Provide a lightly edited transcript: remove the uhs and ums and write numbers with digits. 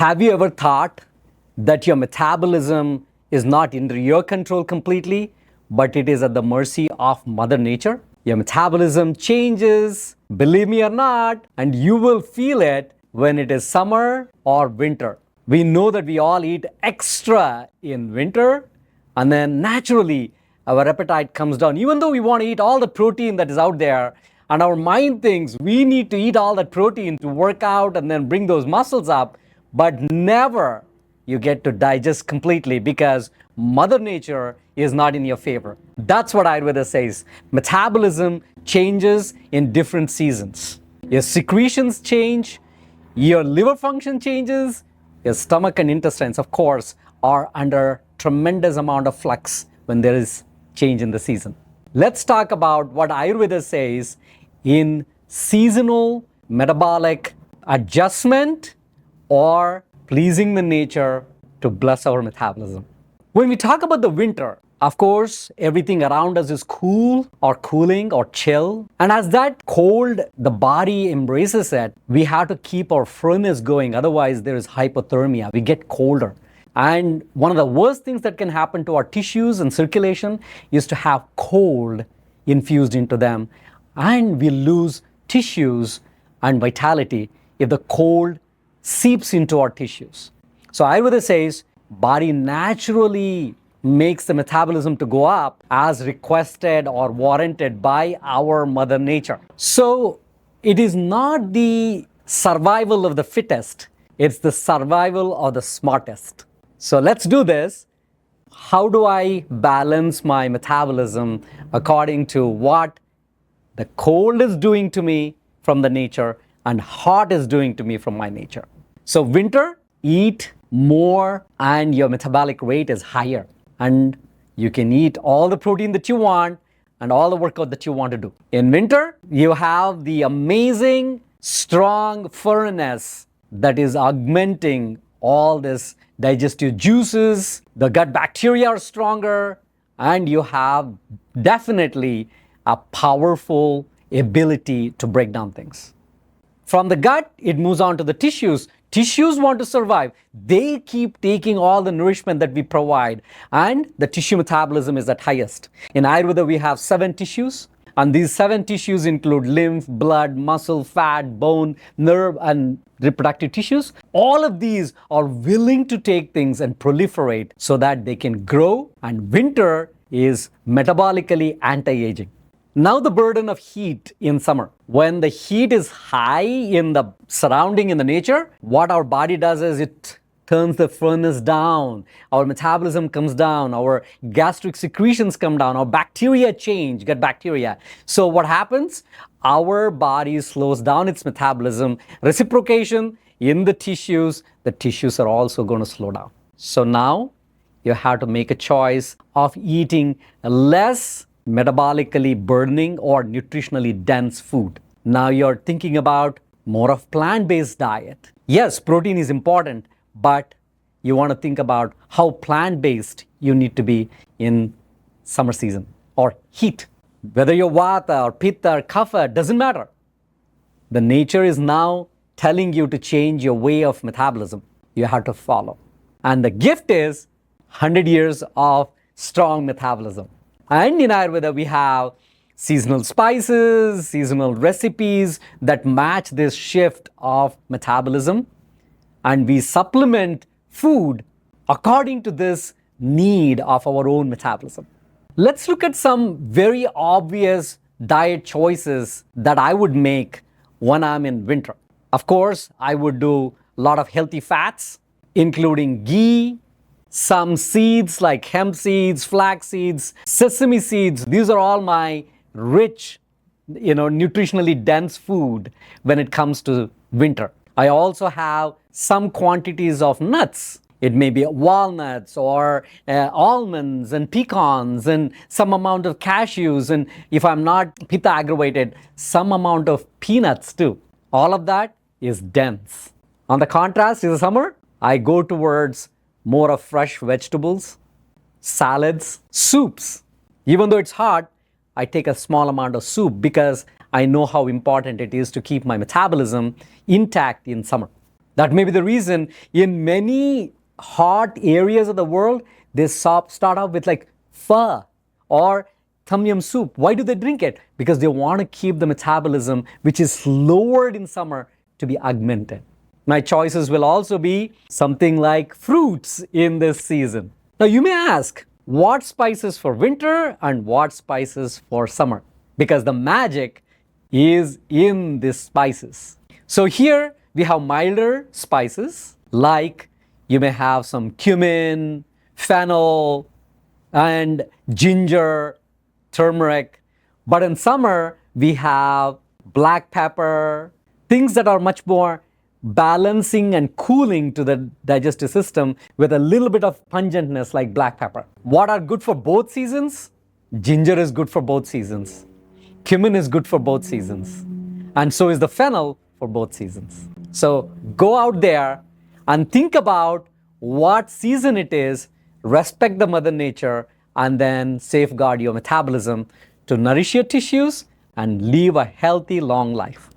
Have you ever thought that your metabolism is not under your control completely, but it is at the mercy of Mother Nature? Your metabolism changes, believe me or not, and you will feel it when it is summer or winter. We know that we all eat extra in winter, and then naturally our appetite comes down. Even though we want to eat all the protein that is out there, and our mind thinks we need to eat all that protein to work out and then bring those muscles up, but never you get to digest completely because Mother Nature is not in your favor. That's what Ayurveda says. Metabolism changes in different seasons. Your secretions change, your liver function changes, your stomach and intestines, of course, are under tremendous amount of flux when there is change in the season. Let's talk about what Ayurveda says in seasonal metabolic adjustment or pleasing the nature to bless our metabolism. When we talk about the winter, of course, everything around us is cool or cooling or chill. And as that cold, the body embraces it, we have to keep our furnace going. Otherwise, there is hypothermia. We get colder. And one of the worst things that can happen to our tissues and circulation is to have cold infused into them. And we lose tissues and vitality if the cold seeps into our tissues. So Ayurveda says body naturally makes the metabolism to go up as requested or warranted by our Mother Nature. So it is not the survival of the fittest, it's the survival of the smartest. So let's do this. How do I balance my metabolism according to what the cold is doing to me from the nature and hot is doing to me from my nature? So winter, eat more and your metabolic rate is higher. And you can eat all the protein that you want and all the workout that you want to do. In winter, you have the amazing, strong furnace that is augmenting all this digestive juices. The gut bacteria are stronger, and you have definitely a powerful ability to break down things. From the gut, it moves on to the tissues. Tissues want to survive. They keep taking all the nourishment that we provide, and the tissue metabolism is at highest. In Ayurveda, we have 7 tissues, and these 7 tissues include lymph, blood, muscle, fat, bone, nerve, and reproductive tissues. All of these are willing to take things and proliferate so that they can grow, and winter is metabolically anti-aging. Now the burden of heat in summer. When the heat is high in the surrounding in the nature, what our body does is it turns the furnace down. Our metabolism comes down, our gastric secretions come down, our bacteria change, gut bacteria. So what happens? Our body slows down its metabolism. Reciprocation in the tissues are also going to slow down. So now you have to make a choice of eating less metabolically burning or nutritionally dense food. Now you're thinking about more of plant-based diet. Yes, protein is important, but you want to think about how plant-based you need to be in summer season or heat. Whether you're Vata or Pitta or Kapha, doesn't matter. The nature is now telling you to change your way of metabolism. You have to follow. And the gift is 100 years of strong metabolism. And in Ayurveda, we have seasonal spices, seasonal recipes that match this shift of metabolism. And we supplement food according to this need of our own metabolism. Let's look at some very obvious diet choices that I would make when I'm in winter. Of course, I would do a lot of healthy fats, including ghee, some seeds like hemp seeds, flax seeds, sesame seeds. These are all my rich, nutritionally dense food when it comes to winter. I also have some quantities of nuts. It may be walnuts or almonds and pecans and some amount of cashews. And if I'm not pitta aggravated, some amount of peanuts too. All of that is dense. On the contrast, in the summer, I go towards more of fresh vegetables, salads, soups. Even though it's hot, I take a small amount of soup because I know how important it is to keep my metabolism intact in summer. That may be the reason in many hot areas of the world, they start off with like pho or tom yum soup. Why do they drink it? Because they want to keep the metabolism, which is lowered in summer, to be augmented. My choices will also be something like fruits in this season. Now you may ask, what spices for winter and what spices for summer? Because the magic is in these spices. So here we have milder spices, like you may have some cumin, fennel, and ginger, turmeric. But in summer, we have black pepper, things that are much more balancing and cooling to the digestive system with a little bit of pungentness like black pepper. What are good for both seasons? Ginger is good for both seasons. Cumin is good for both seasons. And so is the fennel for both seasons. So go out there and think about what season it is, respect the mother nature, and then safeguard your metabolism to nourish your tissues and live a healthy, long life.